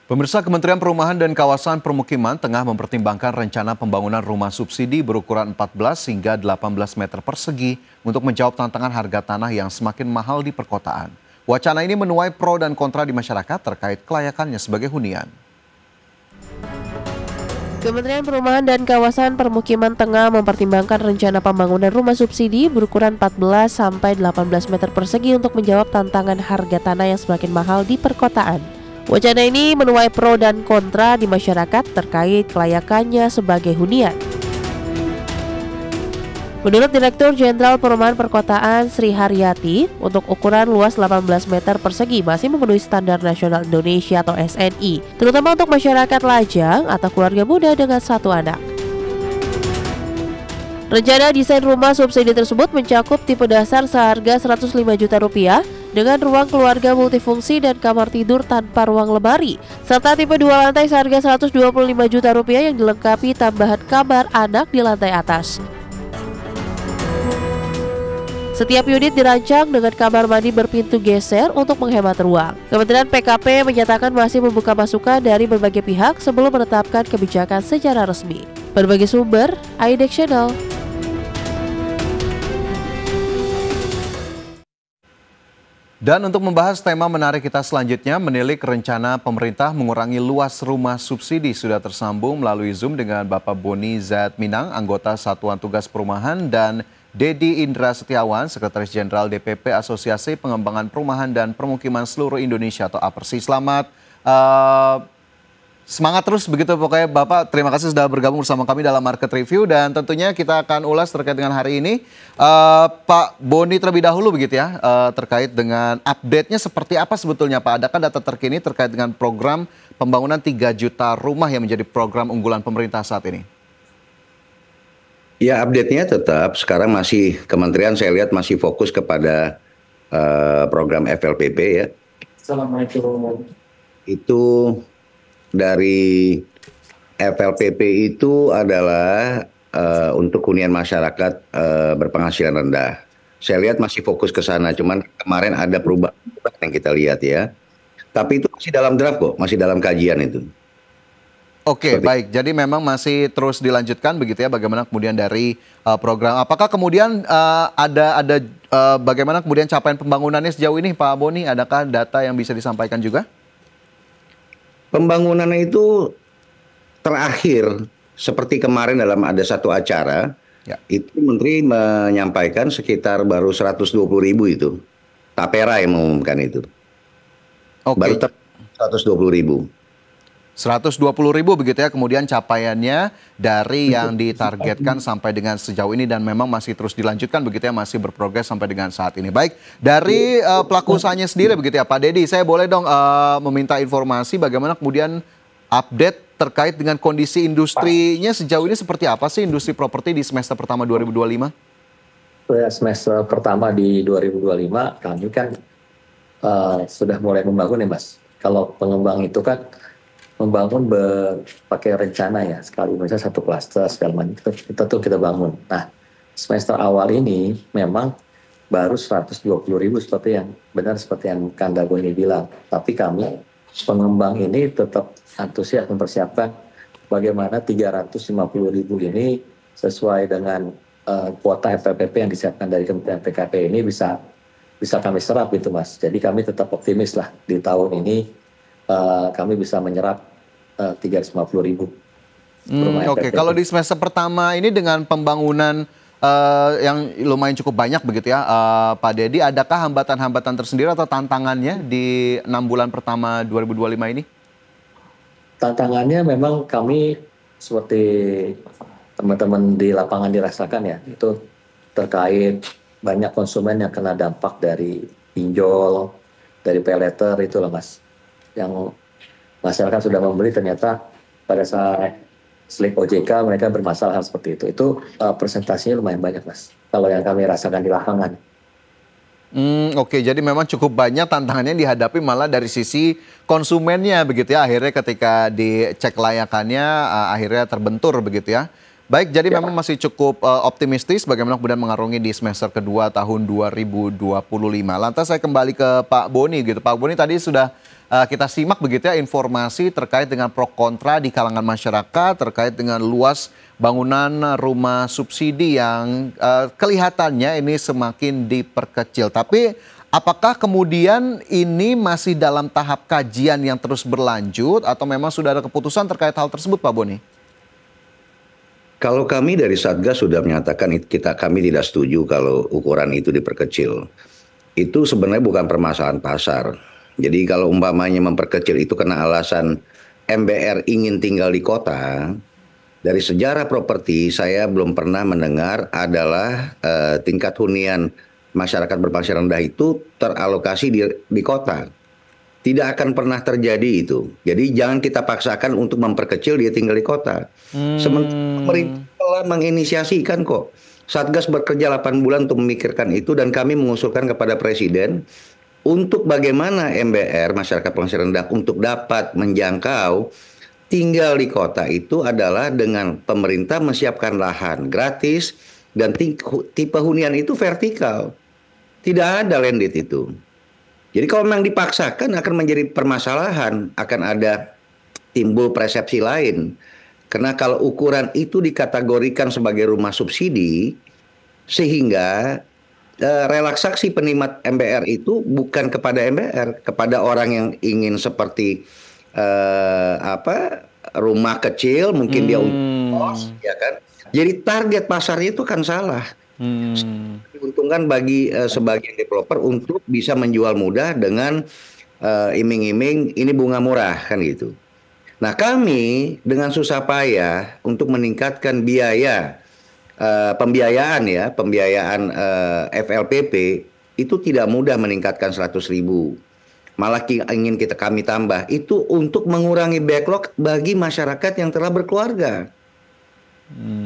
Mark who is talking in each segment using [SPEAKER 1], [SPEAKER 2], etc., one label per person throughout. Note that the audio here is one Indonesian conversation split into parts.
[SPEAKER 1] Pemirsa, Kementerian Perumahan dan Kawasan Permukiman tengah mempertimbangkan rencana pembangunan rumah subsidi berukuran 14 hingga 18 meter persegi untuk menjawab tantangan harga tanah yang semakin mahal di perkotaan. Wacana ini menuai pro dan kontra di masyarakat terkait kelayakannya sebagai hunian.
[SPEAKER 2] Kementerian Perumahan dan Kawasan Permukiman tengah mempertimbangkan rencana pembangunan rumah subsidi berukuran 14 sampai 18 meter persegi untuk menjawab tantangan harga tanah yang semakin mahal di perkotaan. Wacana ini menuai pro dan kontra di masyarakat terkait kelayakannya sebagai hunian. Menurut Direktur Jenderal Perumahan Perkotaan Sri Haryati, untuk ukuran luas 18 meter persegi masih memenuhi standar nasional Indonesia atau SNI, terutama untuk masyarakat lajang atau keluarga muda dengan satu anak. Rencana desain rumah subsidi tersebut mencakup tipe dasar seharga Rp105 juta dengan ruang keluarga multifungsi dan kamar tidur tanpa ruang lemari, serta tipe 2 lantai seharga Rp125 juta yang dilengkapi tambahan kamar anak di lantai atas. Setiap unit dirancang dengan kamar mandi berpintu geser untuk menghemat ruang. Kementerian PKP menyatakan masih membuka masukan dari berbagai pihak sebelum menetapkan kebijakan secara resmi. Berbagai sumber, IDX Channel.
[SPEAKER 1] Dan untuk membahas tema menarik kita selanjutnya, menilik rencana pemerintah mengurangi luas rumah subsidi, sudah tersambung melalui Zoom dengan Bapak Boni Zatminang, anggota Satuan Tugas Perumahan, dan Dedi Indra Setiawan, Sekretaris Jenderal DPP Asosiasi Pengembangan Perumahan dan Permukiman Seluruh Indonesia atau APERSI. Selamat semangat terus begitu pokoknya Bapak. Terima kasih sudah bergabung bersama kami dalam Market Review dan tentunya kita akan ulas terkait dengan hari ini. Pak Boni terlebih dahulu begitu ya, terkait dengan update-nya seperti apa sebetulnya Pak? Adakah data terkini terkait dengan program pembangunan 3 juta rumah yang menjadi program unggulan pemerintah saat ini?
[SPEAKER 3] Ya, update-nya tetap sekarang masih kementerian saya lihat masih fokus kepada program FLPP ya.
[SPEAKER 4] Assalamualaikum.
[SPEAKER 3] Itu dari FLPP itu adalah untuk hunian masyarakat berpenghasilan rendah. Saya lihat masih fokus ke sana, cuman kemarin ada perubahan yang kita lihat ya. Tapi itu masih dalam draft kok, masih dalam kajian itu.
[SPEAKER 1] Oke, baik. Jadi memang masih terus dilanjutkan begitu ya, bagaimana kemudian dari program. Apakah kemudian ada bagaimana kemudian capaian pembangunannya sejauh ini Pak Boni? Adakah data yang bisa disampaikan juga?
[SPEAKER 3] Pembangunan itu terakhir seperti kemarin dalam ada satu acara, ya. Itu Menteri menyampaikan sekitar baru 120.000 itu. Tapera yang mengumumkan itu.
[SPEAKER 1] Oke.
[SPEAKER 3] Baru 120.000.
[SPEAKER 1] 120.000 begitu ya kemudian capaiannya dari yang ditargetkan sampai dengan sejauh ini dan memang masih terus dilanjutkan begitu ya, masih berprogres sampai dengan saat ini. Baik, dari pelaku usahanya sendiri begitu ya Pak Dedi, saya boleh dong meminta informasi bagaimana kemudian update terkait dengan kondisi industrinya sejauh ini seperti apa sih industri properti di semester pertama 2025?
[SPEAKER 4] Semester pertama di 2025 kami kan sudah mulai membangun ya Mas. Kalau pengembang itu kan membangun pakai rencana ya, sekali misalnya satu klaster segala macam kita bangun. Nah, semester awal ini memang baru 120.000 seperti yang Kanda Boni bilang. Tapi kami pengembang ini tetap antusias mempersiapkan bagaimana 350.000 ini sesuai dengan kuota FLPP yang disiapkan dari Kementerian PKP ini bisa kami serap gitu Mas. Jadi kami tetap optimis lah di tahun ini. Kami bisa menyerap 350.000.
[SPEAKER 1] Oke, kalau di semester pertama ini dengan pembangunan yang lumayan cukup banyak begitu ya, Pak Dedi, adakah hambatan-hambatan tersendiri atau tantangannya di 6 bulan pertama 2025 ini?
[SPEAKER 4] Tantangannya memang kami seperti teman-teman di lapangan dirasakan ya, itu terkait banyak konsumen yang kena dampak dari pinjol, dari pay letter itu loh Mas. Yang masyarakat sudah membeli ternyata pada saat slip OJK mereka bermasalah seperti itu. Itu presentasinya lumayan banyak Mas, kalau yang kami rasakan di lapangan.
[SPEAKER 1] Oke, jadi memang cukup banyak tantangannya dihadapi malah dari sisi konsumennya begitu ya. Akhirnya ketika dicek layakannya akhirnya terbentur begitu ya. Baik, jadi memang masih cukup optimistis bagaimana kemudian mengarungi di semester kedua tahun 2025. Lantas saya kembali ke Pak Boni gitu. Pak Boni tadi sudah kita simak begitu ya informasi terkait dengan pro kontra di kalangan masyarakat terkait dengan luas bangunan rumah subsidi yang kelihatannya ini semakin diperkecil. Tapi apakah kemudian ini masih dalam tahap kajian yang terus berlanjut atau memang sudah ada keputusan terkait hal tersebut, Pak Boni?
[SPEAKER 3] Kalau kami dari Satgas sudah menyatakan kami tidak setuju kalau ukuran itu diperkecil. Itu sebenarnya bukan permasalahan pasar. Jadi kalau umpamanya memperkecil itu karena alasan MBR ingin tinggal di kota, dari sejarah properti saya belum pernah mendengar adalah tingkat hunian masyarakat berpenghasilan rendah itu teralokasi di kota. Tidak akan pernah terjadi itu. Jadi jangan kita paksakan untuk memperkecil dia tinggal di kota. Sementara pemerintah telah menginisiasikan kok. Satgas bekerja 8 bulan untuk memikirkan itu dan kami mengusulkan kepada Presiden untuk bagaimana MBR, masyarakat penghasilan rendah, untuk dapat menjangkau tinggal di kota itu adalah dengan pemerintah menyiapkan lahan gratis dan tipe hunian itu vertikal. Tidak ada landed itu. Jadi kalau memang dipaksakan akan menjadi permasalahan, akan ada timbul persepsi lain. Karena kalau ukuran itu dikategorikan sebagai rumah subsidi, sehingga relaksasi penikmat MBR itu bukan kepada MBR, kepada orang yang ingin seperti rumah kecil, mungkin dia untuk kos, ya kan. Jadi target pasarnya itu kan salah. Diuntungkan bagi sebagian developer untuk bisa menjual mudah dengan iming-iming ini bunga murah kan gitu. Nah kami dengan susah payah untuk meningkatkan biaya pembiayaan FLPP itu tidak mudah meningkatkan 100.000. Malah ingin kami tambah itu untuk mengurangi backlog bagi masyarakat yang telah berkeluarga.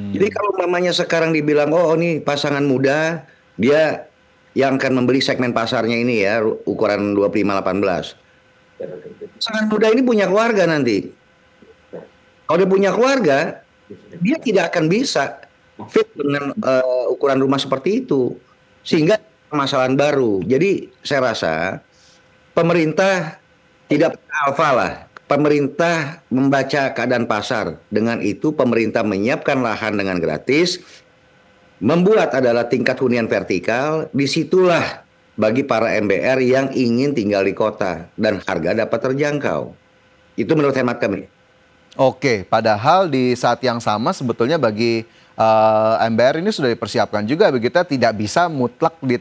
[SPEAKER 3] Jadi kalau mamanya sekarang dibilang, oh ini pasangan muda, dia yang akan membeli segmen pasarnya ini ya, ukuran 25-18. Pasangan muda ini punya keluarga nanti. Kalau dia punya keluarga, dia tidak akan bisa fit dengan ukuran rumah seperti itu. Sehingga permasalahan baru. Jadi saya rasa pemerintah tidak alfa lah. Pemerintah membaca keadaan pasar. Dengan itu pemerintah menyiapkan lahan dengan gratis. Membuat adalah tingkat hunian vertikal. Disitulah bagi para MBR yang ingin tinggal di kota. Dan harga dapat terjangkau. Itu menurut hemat kami.
[SPEAKER 1] Oke, padahal di saat yang sama sebetulnya bagi MBR ini sudah dipersiapkan juga begitu, tidak bisa mutlak di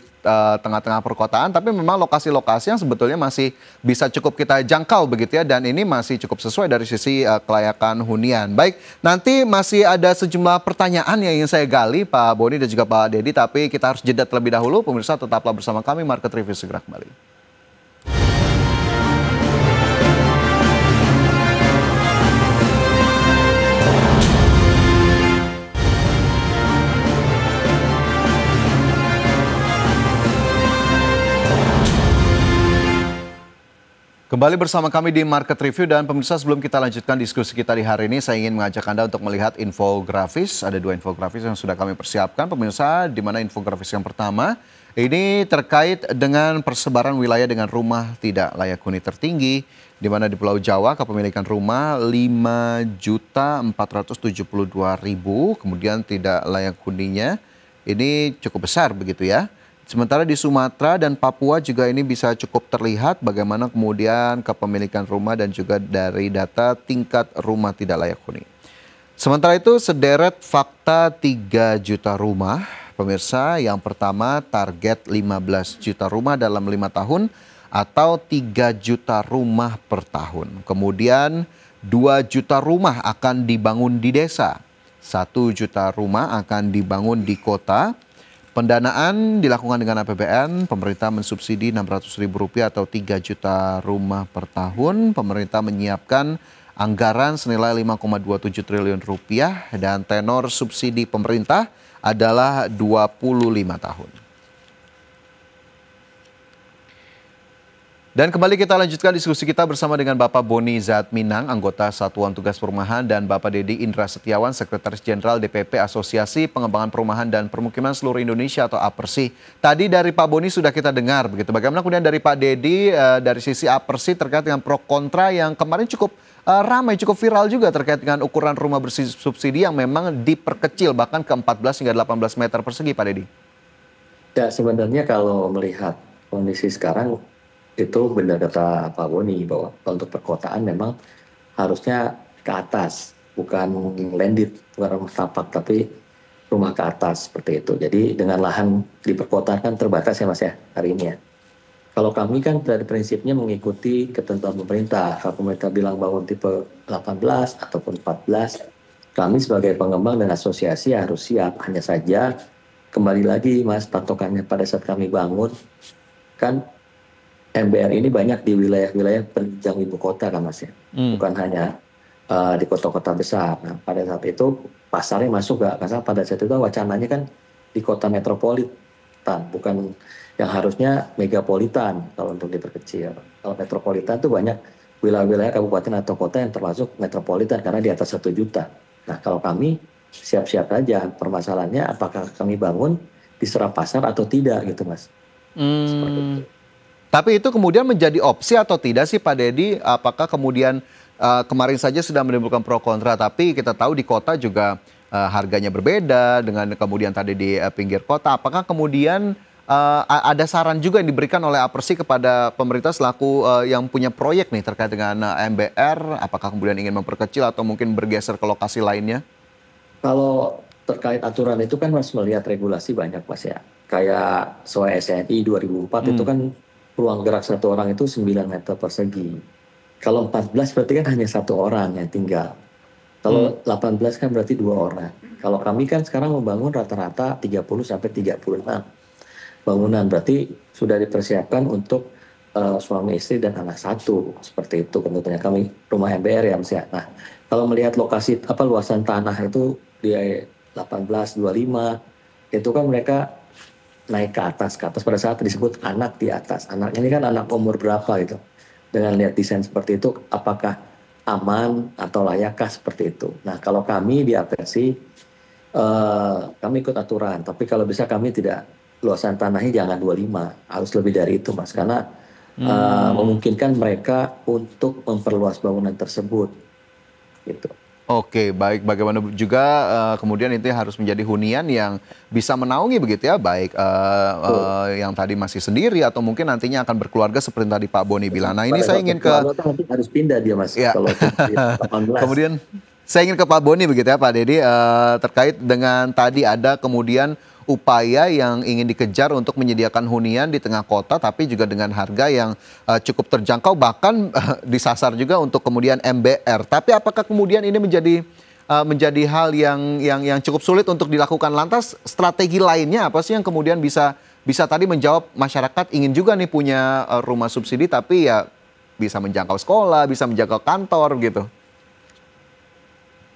[SPEAKER 1] tengah-tengah perkotaan, tapi memang lokasi-lokasi yang sebetulnya masih bisa cukup kita jangkau begitu ya, dan ini masih cukup sesuai dari sisi kelayakan hunian. Baik, nanti masih ada sejumlah pertanyaan yang ingin saya gali Pak Boni dan juga Pak Dedi, tapi kita harus jeda terlebih dahulu. Pemirsa tetaplah bersama kami, Market Review segera kembali. Kembali bersama kami di Market Review, dan pemirsa sebelum kita lanjutkan diskusi kita di hari ini, saya ingin mengajak Anda untuk melihat infografis. Ada 2 infografis yang sudah kami persiapkan pemirsa, di mana infografis yang pertama ini terkait dengan persebaran wilayah dengan rumah tidak layak huni tertinggi, di mana di Pulau Jawa kepemilikan rumah 5.472.000, kemudian tidak layak huninya ini cukup besar begitu ya. Sementara di Sumatera dan Papua juga ini bisa cukup terlihat bagaimana kemudian kepemilikan rumah dan juga dari data tingkat rumah tidak layak huni. Sementara itu sederet fakta 3 juta rumah. Pemirsa, yang pertama target 15 juta rumah dalam 5 tahun atau 3 juta rumah per tahun. Kemudian 2 juta rumah akan dibangun di desa. 1 juta rumah akan dibangun di kota. Pendanaan dilakukan dengan APBN, pemerintah mensubsidi Rp600.000 atau 3 juta rumah per tahun. Pemerintah menyiapkan anggaran senilai Rp5,27 triliun dan tenor subsidi pemerintah adalah 25 tahun. Dan kembali kita lanjutkan diskusi kita bersama dengan Bapak Boni Zatminang, anggota Satuan Tugas Perumahan, dan Bapak Dedi Indra Setiawan, Sekretaris Jenderal DPP Asosiasi Pengembangan Perumahan dan Permukiman Seluruh Indonesia atau APERSI. Tadi dari Pak Boni sudah kita dengar begitu. Bagaimana kemudian dari Pak Dedi dari sisi APERSI terkait dengan pro kontra yang kemarin cukup ramai, cukup viral juga terkait dengan ukuran rumah bersubsidi yang memang diperkecil bahkan ke 14 hingga 18 meter persegi, Pak Dedi.
[SPEAKER 4] Ya, sebenarnya kalau melihat kondisi sekarang, itu benar kata Pak Boni bahwa untuk perkotaan memang harusnya ke atas, bukan landed, bukan rumah tapak, tapi rumah ke atas seperti itu. Jadi dengan lahan di perkotaan kan terbatas ya Mas ya hari ini ya. Kalau kami kan dari prinsipnya mengikuti ketentuan pemerintah. Kalau pemerintah bilang bangun tipe 18 ataupun 14, kami sebagai pengembang dan asosiasi harus siap. Hanya saja kembali lagi Mas, patokannya pada saat kami bangun kan MBR ini banyak di wilayah-wilayah penunjang ibu kota kan Mas ya, bukan hanya di kota-kota besar. Nah pada saat itu pasarnya masuk nggak? Karena pada saat itu wacananya kan di kota metropolitan, bukan yang harusnya megapolitan kalau untuk diperkecil. Kalau metropolitan itu banyak wilayah-wilayah kabupaten atau kota yang termasuk metropolitan karena di atas 1 juta. Nah kalau kami siap-siap aja, permasalahannya apakah kami bangun diserap pasar atau tidak gitu Mas. Seperti itu.
[SPEAKER 1] Tapi itu kemudian menjadi opsi atau tidak sih Pak Dedi? Apakah kemudian kemarin saja sudah menimbulkan pro kontra, tapi kita tahu di kota juga harganya berbeda dengan kemudian tadi di pinggir kota. Apakah kemudian ada saran juga yang diberikan oleh APERSI kepada pemerintah selaku yang punya proyek nih terkait dengan MBR? Apakah kemudian ingin memperkecil atau mungkin bergeser ke lokasi lainnya?
[SPEAKER 4] Kalau terkait aturan itu kan Mas melihat regulasi banyak Mas ya. Kayak SOE SNI 2004 itu kan ruang gerak satu orang itu 9 meter persegi. Kalau 14 berarti kan hanya 1 orang yang tinggal. Kalau 18 kan berarti 2 orang. Kalau kami kan sekarang membangun rata-rata 30 sampai 36 bangunan. Berarti sudah dipersiapkan untuk suami istri dan anak 1. Seperti itu tentunya kami rumah MBR ya Mas ya. Nah kalau melihat lokasi luasan tanah itu di 18, 25 itu kan mereka naik ke atas pada saat disebut anak di atas. Anaknya ini kan anak umur berapa gitu. Dengan lihat desain seperti itu, apakah aman atau layakkah seperti itu. Nah kalau kami di APERSI, kami ikut aturan. Tapi kalau bisa kami tidak, luasan tanahnya jangan 25, harus lebih dari itu Mas. Karena memungkinkan mereka untuk memperluas bangunan tersebut. Gitu.
[SPEAKER 1] Oke, baik. Bagaimana juga kemudian itu harus menjadi hunian yang bisa menaungi begitu ya, baik yang tadi masih sendiri atau mungkin nantinya akan berkeluarga seperti tadi Pak Boni bilang. Nah ini saya ingin ke
[SPEAKER 4] nanti harus pindah dia Mas.
[SPEAKER 1] Ya.
[SPEAKER 4] Kalau 18.
[SPEAKER 1] Kemudian saya ingin ke Pak Boni begitu ya Pak Dedi terkait dengan tadi ada kemudian upaya yang ingin dikejar untuk menyediakan hunian di tengah kota tapi juga dengan harga yang cukup terjangkau bahkan disasar juga untuk kemudian MBR. Tapi apakah kemudian ini menjadi hal yang cukup sulit untuk dilakukan? Lantas strategi lainnya apa sih yang kemudian bisa tadi menjawab masyarakat ingin juga nih punya rumah subsidi tapi ya bisa menjangkau sekolah, bisa menjangkau kantor gitu?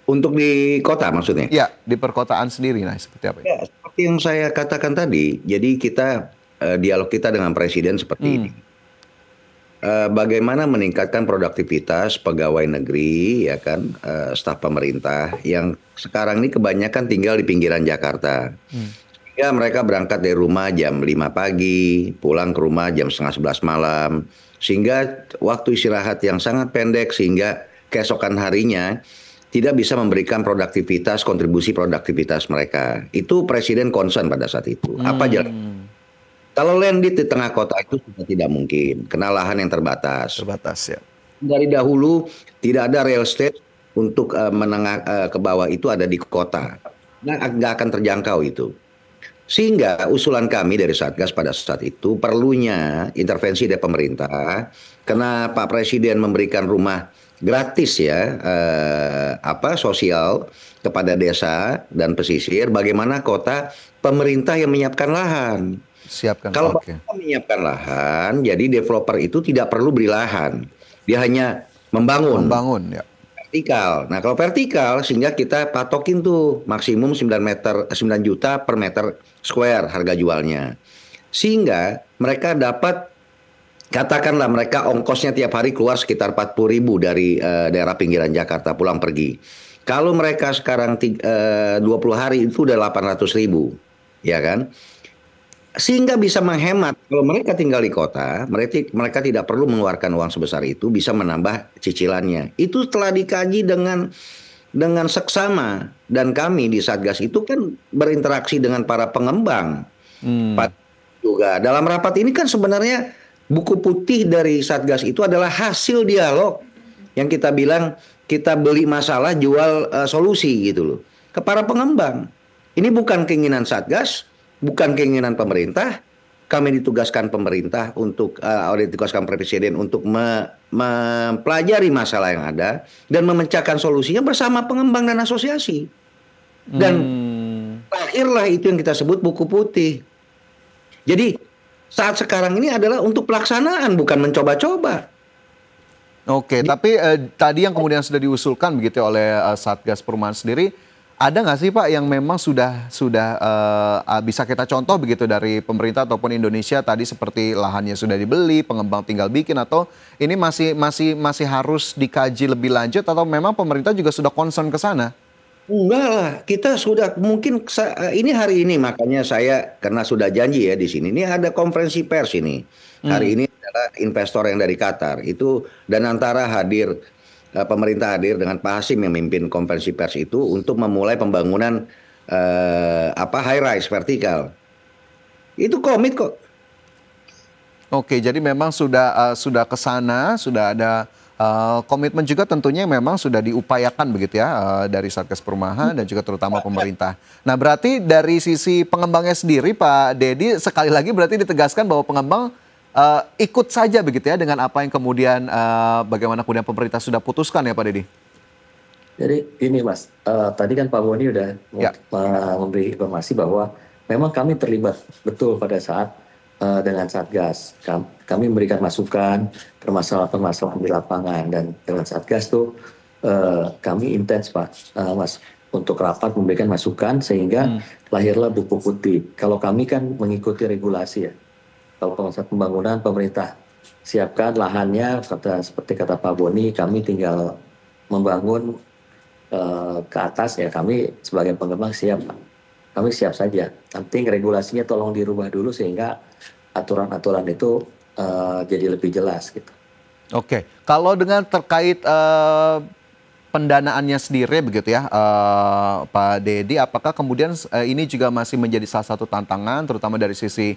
[SPEAKER 3] Untuk di kota maksudnya?
[SPEAKER 1] Ya, di perkotaan sendiri, nah seperti apa?
[SPEAKER 3] Ya, seperti yang saya katakan tadi, jadi kita dialog kita dengan Presiden seperti ini. Bagaimana meningkatkan produktivitas pegawai negeri, ya kan, staf pemerintah yang sekarang ini kebanyakan tinggal di pinggiran Jakarta. Sehingga mereka berangkat dari rumah jam 5 pagi, pulang ke rumah jam setengah 11 malam. Sehingga waktu istirahat yang sangat pendek sehingga keesokan harinya tidak bisa memberikan kontribusi produktivitas mereka. Itu Presiden concern pada saat itu. Apa jalan? Kalau landed di tengah kota itu sudah tidak mungkin, karena lahan yang terbatas.
[SPEAKER 1] Terbatas ya.
[SPEAKER 3] Dari dahulu tidak ada real estate untuk menengah ke bawah itu ada di kota. Nah, nggak akan terjangkau itu. Sehingga usulan kami dari Satgas pada saat itu perlunya intervensi dari pemerintah, karena Pak Presiden memberikan rumah gratis ya sosial kepada desa dan pesisir. Bagaimana kota pemerintah yang menyiapkan lahan. Kalau pemerintah menyiapkan lahan, jadi developer itu tidak perlu beli lahan, dia hanya membangun ya. Vertikal. Nah kalau vertikal sehingga kita patokin tuh maksimum 9 juta per meter square harga jualnya, sehingga mereka dapat Katakanlah mereka ongkosnya tiap hari keluar sekitar 40.000 dari daerah pinggiran Jakarta pulang pergi. Kalau mereka sekarang 20 hari itu udah 800.000, ya kan? Sehingga bisa menghemat. Kalau mereka tinggal di kota, mereka tidak perlu mengeluarkan uang sebesar itu, bisa menambah cicilannya. Itu telah dikaji dengan seksama, dan kami di Satgas itu kan berinteraksi dengan para pengembang. Juga dalam rapat ini kan sebenarnya buku putih dari Satgas itu adalah hasil dialog yang kita bilang kita beli masalah jual solusi gitu loh ke para pengembang. Ini bukan keinginan Satgas, bukan keinginan pemerintah. Kami ditugaskan pemerintah untuk ditugaskan Presiden untuk mempelajari masalah yang ada dan memecahkan solusinya bersama pengembang dan asosiasi. Dan lahirlah itu yang kita sebut buku putih. Jadi saat sekarang ini adalah untuk pelaksanaan, bukan mencoba-coba.
[SPEAKER 1] Oke, tapi tadi yang kemudian sudah diusulkan begitu oleh Satgas Perumahan sendiri, ada nggak sih Pak yang memang sudah bisa kita contoh begitu dari pemerintah ataupun Indonesia tadi seperti lahannya sudah dibeli, pengembang tinggal bikin, atau ini masih harus dikaji lebih lanjut, atau memang pemerintah juga sudah concern ke sana?
[SPEAKER 3] Enggak lah, kita sudah mungkin ini hari ini, makanya saya karena sudah janji ya di sini. Ini ada konferensi pers ini. Hari ini adalah investor yang dari Qatar itu, dan antara pemerintah hadir dengan Pak Hasim yang memimpin konferensi pers itu untuk memulai pembangunan high rise vertikal. Itu komit kok.
[SPEAKER 1] Oke, jadi memang sudah ke sana, sudah ada komitmen juga tentunya memang sudah diupayakan begitu ya dari Satgas Perumahan dan juga terutama pemerintah. Nah, berarti dari sisi pengembangnya sendiri Pak Dedi, sekali lagi berarti ditegaskan bahwa pengembang ikut saja begitu ya dengan apa yang kemudian bagaimana kemudian pemerintah sudah putuskan ya Pak Dedi?
[SPEAKER 4] Jadi ini Mas, tadi kan Pak Boni udah memberi informasi bahwa memang kami terlibat betul pada saat dengan Satgas. Kami memberikan masukan permasalahan-permasalahan di lapangan, dan dengan Satgas tuh kami intens Pak, Mas, untuk rapat memberikan masukan sehingga lahirlah buku putih. Kalau kami kan mengikuti regulasi ya. Kalau konsep pembangunan pemerintah siapkan lahannya, seperti kata Pak Boni, kami tinggal membangun ke atas ya. Kami sebagai pengembang siap Pak. Kami siap saja. Penting regulasinya tolong dirubah dulu sehingga aturan-aturan itu jadi lebih jelas gitu.
[SPEAKER 1] Oke, kalau dengan terkait pendanaannya sendiri begitu ya Pak Dedi, apakah kemudian ini juga masih menjadi salah satu tantangan terutama dari sisi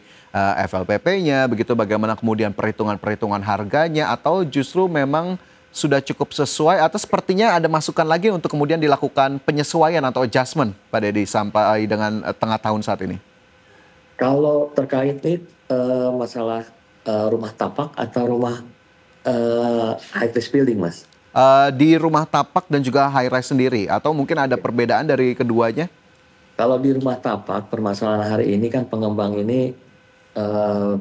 [SPEAKER 1] FLPP-nya begitu, bagaimana kemudian perhitungan harganya, atau justru memang sudah cukup sesuai, atau sepertinya ada masukan lagi untuk kemudian dilakukan penyesuaian atau adjustment Pak Dedi sampai dengan tengah tahun saat ini?
[SPEAKER 4] Kalau terkait masalah rumah tapak atau rumah high-rise building, Mas?
[SPEAKER 1] Di rumah tapak dan juga high-rise sendiri, atau mungkin ada perbedaan dari keduanya?
[SPEAKER 4] Kalau di rumah tapak, permasalahan hari ini kan pengembang ini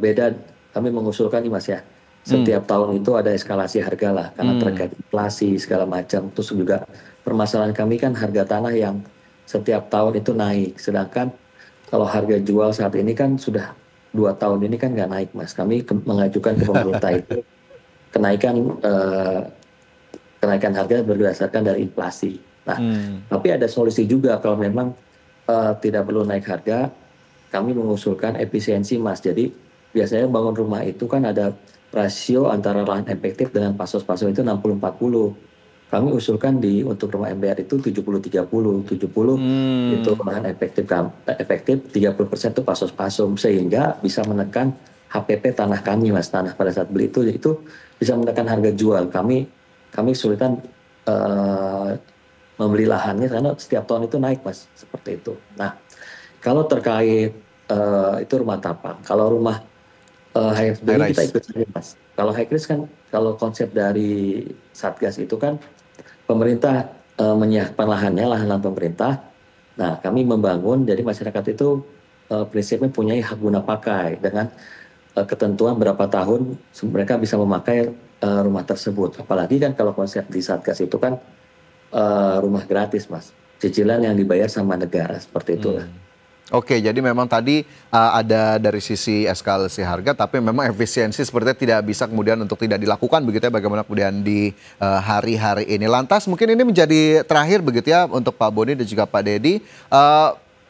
[SPEAKER 4] beda. Kami mengusulkan nih Mas ya, setiap tahun itu ada eskalasi harga lah, karena terkait inflasi segala macam. Terus juga permasalahan kami kan harga tanah yang setiap tahun itu naik, sedangkan kalau harga jual saat ini kan sudah 2 tahun ini kan nggak naik Mas. Kami mengajukan ke pemerintah itu kenaikan harga berdasarkan dari inflasi. Nah, tapi ada solusi juga kalau memang tidak perlu naik harga. Kami mengusulkan efisiensi Mas. Jadi biasanya bangun rumah itu kan ada rasio antara lahan efektif dengan pasos-pasos itu 60-40. Kami usulkan untuk rumah MBR itu 70-30, 70 itu lahan efektif 30% itu pasos-pasom, sehingga bisa menekan HPP tanah kami Mas, tanah pada saat beli itu bisa menekan harga jual. Kami kesulitan membeli lahannya karena setiap tahun itu naik Mas, seperti itu. Nah, kalau terkait itu rumah tapak, kalau rumah high rise kita ikut saja Mas. Kalau high rise kan, kalau konsep dari Satgas itu kan pemerintah menyiapkan lahannya, lahan pemerintah. Nah, kami membangun, jadi masyarakat itu prinsipnya punya hak guna pakai dengan ketentuan berapa tahun mereka bisa memakai rumah tersebut. Apalagi kan kalau konsep di Satgas itu kan rumah gratis Mas, cicilan yang dibayar sama negara, seperti itulah.
[SPEAKER 1] Oke, jadi memang tadi ada dari sisi eskalasi harga, tapi memang efisiensi sepertinya tidak bisa kemudian untuk tidak dilakukan begitu ya, bagaimana kemudian di hari-hari ini. Lantas mungkin ini menjadi terakhir begitu ya untuk Pak Boni dan juga Pak Dedi.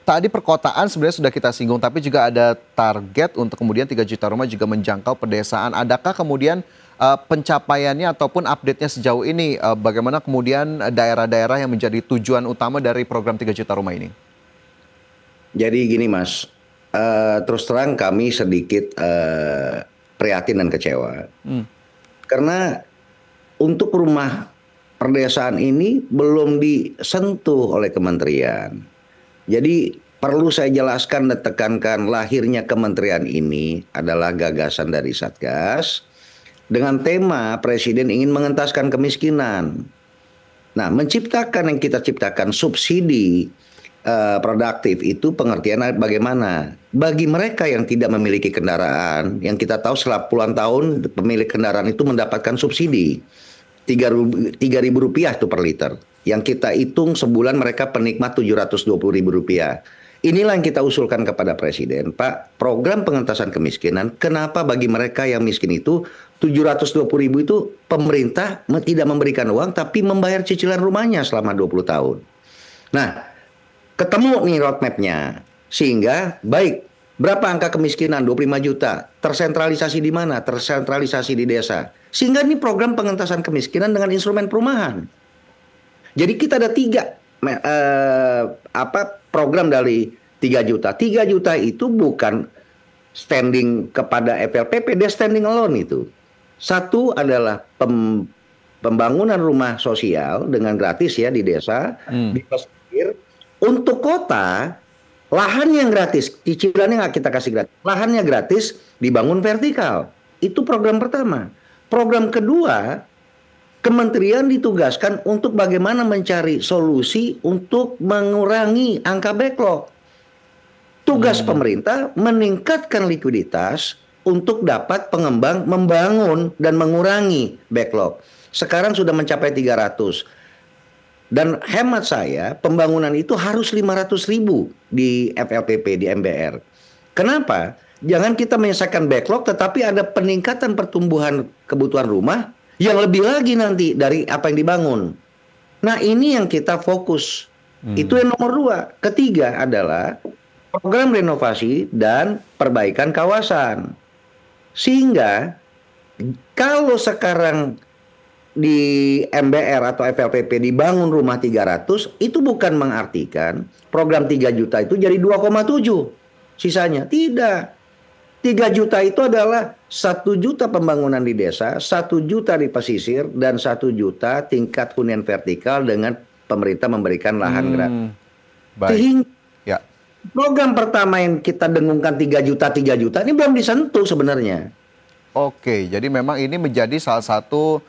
[SPEAKER 1] Tadi perkotaan sebenarnya sudah kita singgung, tapi juga ada target untuk kemudian 3 juta rumah juga menjangkau pedesaan. Adakah kemudian pencapaiannya ataupun update-nya sejauh ini, bagaimana kemudian daerah-daerah yang menjadi tujuan utama dari program 3 juta rumah ini?
[SPEAKER 3] Jadi gini Mas, terus terang kami sedikit prihatin dan kecewa. Karena untuk rumah perdesaan ini belum disentuh oleh kementerian. Jadi perlu saya jelaskan dan tekankan, lahirnya kementerian ini adalah gagasan dari Satgas dengan tema Presiden ingin mengentaskan kemiskinan. Nah, menciptakan yang kita ciptakan subsidi produktif itu pengertiannya bagaimana? Bagi mereka yang tidak memiliki kendaraan, yang kita tahu setelah puluhan tahun pemilik kendaraan itu mendapatkan subsidi Rp3.000 itu per liter. Yang kita hitung sebulan mereka penikmat Rp720.000. Inilah yang kita usulkan kepada Presiden, Pak, program pengentasan kemiskinan, kenapa bagi mereka yang miskin itu Rp720.000 itu pemerintah tidak memberikan uang tapi membayar cicilan rumahnya selama 20 tahun. Nah, ketemu nih roadmap-nya, sehingga baik berapa angka kemiskinan 25 juta, tersentralisasi di mana? Tersentralisasi di desa. Sehingga ini program pengentasan kemiskinan dengan instrumen perumahan. Jadi kita ada 3 program dari 3 juta. 3 juta itu bukan standing kepada FLPP, dia standing alone itu. Satu adalah pembangunan rumah sosial dengan gratis ya di desa, di pesisir. Untuk kota, lahannya yang gratis, cicilannya nggak kita kasih gratis. Lahannya gratis, dibangun vertikal. Itu program pertama. Program kedua, kementerian ditugaskan untuk bagaimana mencari solusi untuk mengurangi angka backlog. Tugas pemerintah meningkatkan likuiditas untuk dapat pengembang membangun dan mengurangi backlog. Sekarang sudah mencapai 300. Dan hemat saya, pembangunan itu harus 500.000 di FLPP, di MBR. Kenapa? Jangan kita menyelesaikan backlog, tetapi ada peningkatan pertumbuhan kebutuhan rumah yang lebih lagi nanti dari apa yang dibangun. Nah, ini yang kita fokus. Itu yang nomor 2. Ketiga adalah program renovasi dan perbaikan kawasan. Sehingga kalau sekarang di MBR atau FLPP dibangun rumah 300, itu bukan mengartikan program 3 juta itu jadi 2,7 sisanya. Tidak. 3 juta itu adalah 1 juta pembangunan di desa, 1 juta di pesisir, dan 1 juta tingkat hunian vertikal dengan pemerintah memberikan lahan gratis. Sehingga program pertama yang kita dengungkan 3 juta ini belum disentuh sebenarnya.
[SPEAKER 1] Oke, jadi memang ini menjadi salah satu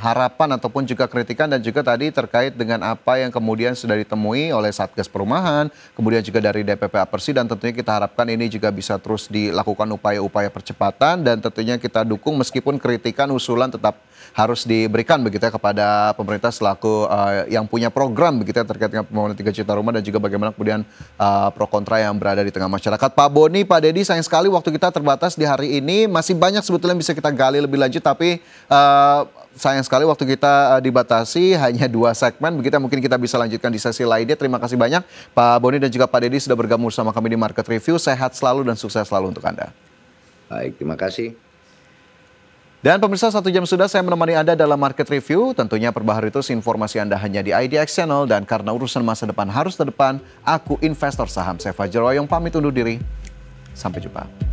[SPEAKER 1] harapan ataupun juga kritikan, dan juga tadi terkait dengan apa yang kemudian sudah ditemui oleh Satgas Perumahan, kemudian juga dari DPP Apersi, dan tentunya kita harapkan ini juga bisa terus dilakukan upaya-upaya percepatan, dan tentunya kita dukung meskipun kritikan usulan tetap harus diberikan begitu ya kepada pemerintah selaku yang punya program begitu ya terkait dengan pembangunan 3 juta rumah, dan juga bagaimana kemudian pro kontra yang berada di tengah masyarakat. Pak Boni, Pak Dedi, sayang sekali waktu kita terbatas di hari ini. Masih banyak sebetulnya bisa kita gali lebih lanjut, tapi sayang sekali waktu kita dibatasi hanya 2 segmen begitu. Mungkin kita bisa lanjutkan di sesi lainnya. Terima kasih banyak Pak Boni dan juga Pak Dedi sudah bergabung bersama kami di Market Review. Sehat selalu dan sukses selalu untuk Anda.
[SPEAKER 3] Baik, terima kasih.
[SPEAKER 1] Dan pemirsa, 1 jam sudah saya menemani Anda dalam Market Review. Tentunya perbaharui terus informasi Anda hanya di IDX Channel. Dan karena urusan masa depan harus terdepan, aku investor saham. Saya Fajar Royong pamit undur diri. Sampai jumpa.